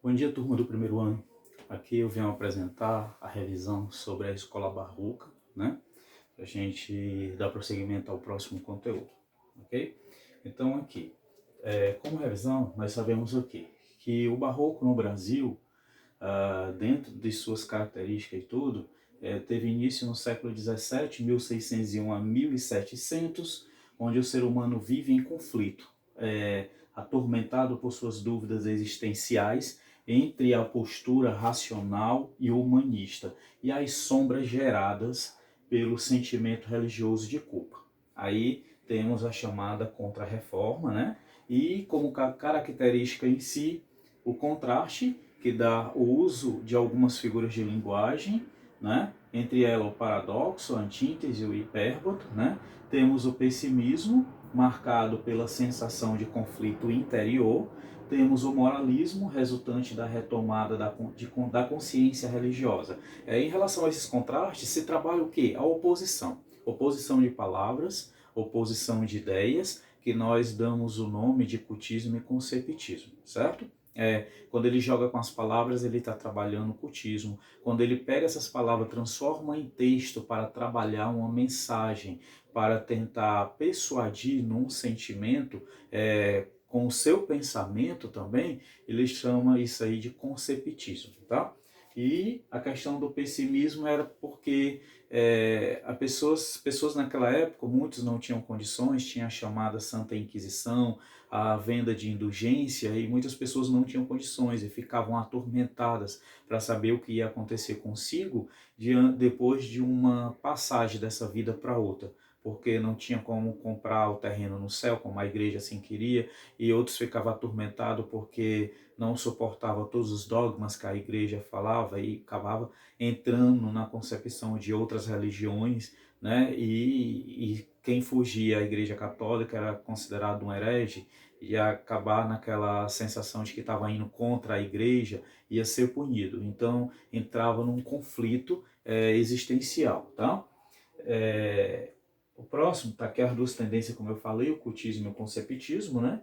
Bom dia, turma do primeiro ano. Aqui eu venho apresentar a revisão sobre a escola barroca, né? Para a gente dar prosseguimento ao próximo conteúdo, ok? Então aqui, como revisão, nós sabemos o quê? Que o barroco no Brasil, dentro de suas características e tudo, teve início no século XVII, 1601 a 1700, onde o ser humano vive em conflito, atormentado por suas dúvidas existenciais entre a postura racional e humanista e as sombras geradas pelo sentimento religioso de culpa. Aí temos a chamada Contra-Reforma, né? E como característica em si, o contraste, que dá o uso de algumas figuras de linguagem, né? Entre elas o paradoxo, a antítese e o hipérboto, né? Temos o pessimismo, marcado pela sensação de conflito interior. Temos o moralismo, resultante da retomada da consciência religiosa. Em relação a esses contrastes, se trabalha o quê? A oposição. Oposição de palavras, oposição de ideias, que nós damos o nome de cultismo e conceptismo, certo? Quando ele joga com as palavras, ele está trabalhando o cultismo. Quando ele pega essas palavras, transforma em texto para trabalhar uma mensagem, para tentar persuadir num sentimento, com o seu pensamento também, ele chama isso aí de conceptismo, tá? E a questão do pessimismo era porque pessoas naquela época, muitos não tinham condições, tinha a chamada Santa Inquisição, a venda de indulgência, e muitas pessoas não tinham condições e ficavam atormentadas para saber o que ia acontecer consigo depois de uma passagem dessa vida para outra, porque não tinha como comprar o terreno no céu, como a igreja assim queria, e outros ficavam atormentados porque não suportava todos os dogmas que a igreja falava e acabava entrando na concepção de outras religiões, né? E quem fugia à igreja católica era considerado um herege, ia acabar naquela sensação de que estava indo contra a igreja, ia ser punido. Então entrava num conflito existencial, tá? O próximo está aqui as duas tendências, como eu falei, o cultismo e o conceptismo, né?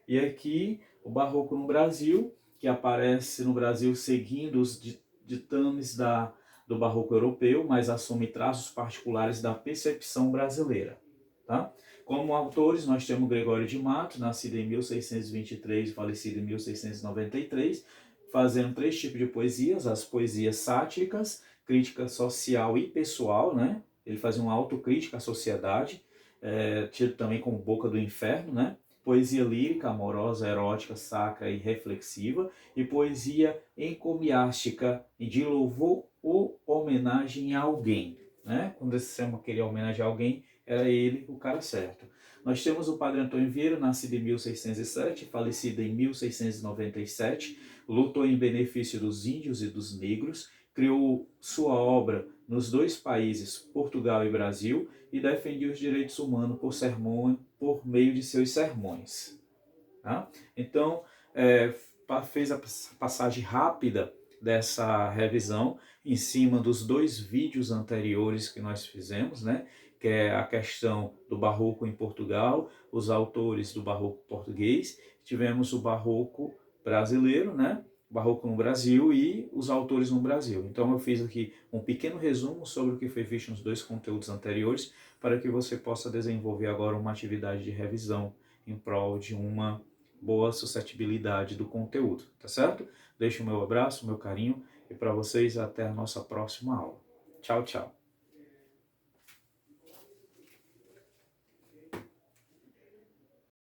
E aqui o barroco no Brasil, que aparece no Brasil seguindo os ditames do barroco europeu, mas assume traços particulares da percepção brasileira. Tá? Como autores, nós temos Gregório de Matos, nascido em 1623 e falecido em 1693, fazendo três tipos de poesias: as poesias sátiricas, crítica social e pessoal, né? Ele fazia uma autocrítica à sociedade, tido também como Boca do Inferno, né? Poesia lírica, amorosa, erótica, sacra e reflexiva, e poesia encomiástica, de louvor ou homenagem a alguém, né? Quando esse chama queria homenagem a alguém, era ele o cara certo. Nós temos o Padre Antônio Vieira, nascido em 1607, falecido em 1697, lutou em benefício dos índios e dos negros, criou sua obra nos dois países, Portugal e Brasil, e defendia os direitos humanos por meio de seus sermões. Tá? Então, fez a passagem rápida dessa revisão em cima dos dois vídeos anteriores que nós fizemos, né? Que é a questão do barroco em Portugal, os autores do barroco português, tivemos o barroco brasileiro, né? O barroco no Brasil e os autores no Brasil. Então eu fiz aqui um pequeno resumo sobre o que foi visto nos dois conteúdos anteriores, para que você possa desenvolver agora uma atividade de revisão em prol de uma boa suscetibilidade do conteúdo, tá certo? Deixo o meu abraço, meu carinho, e para vocês até a nossa próxima aula. Tchau, tchau.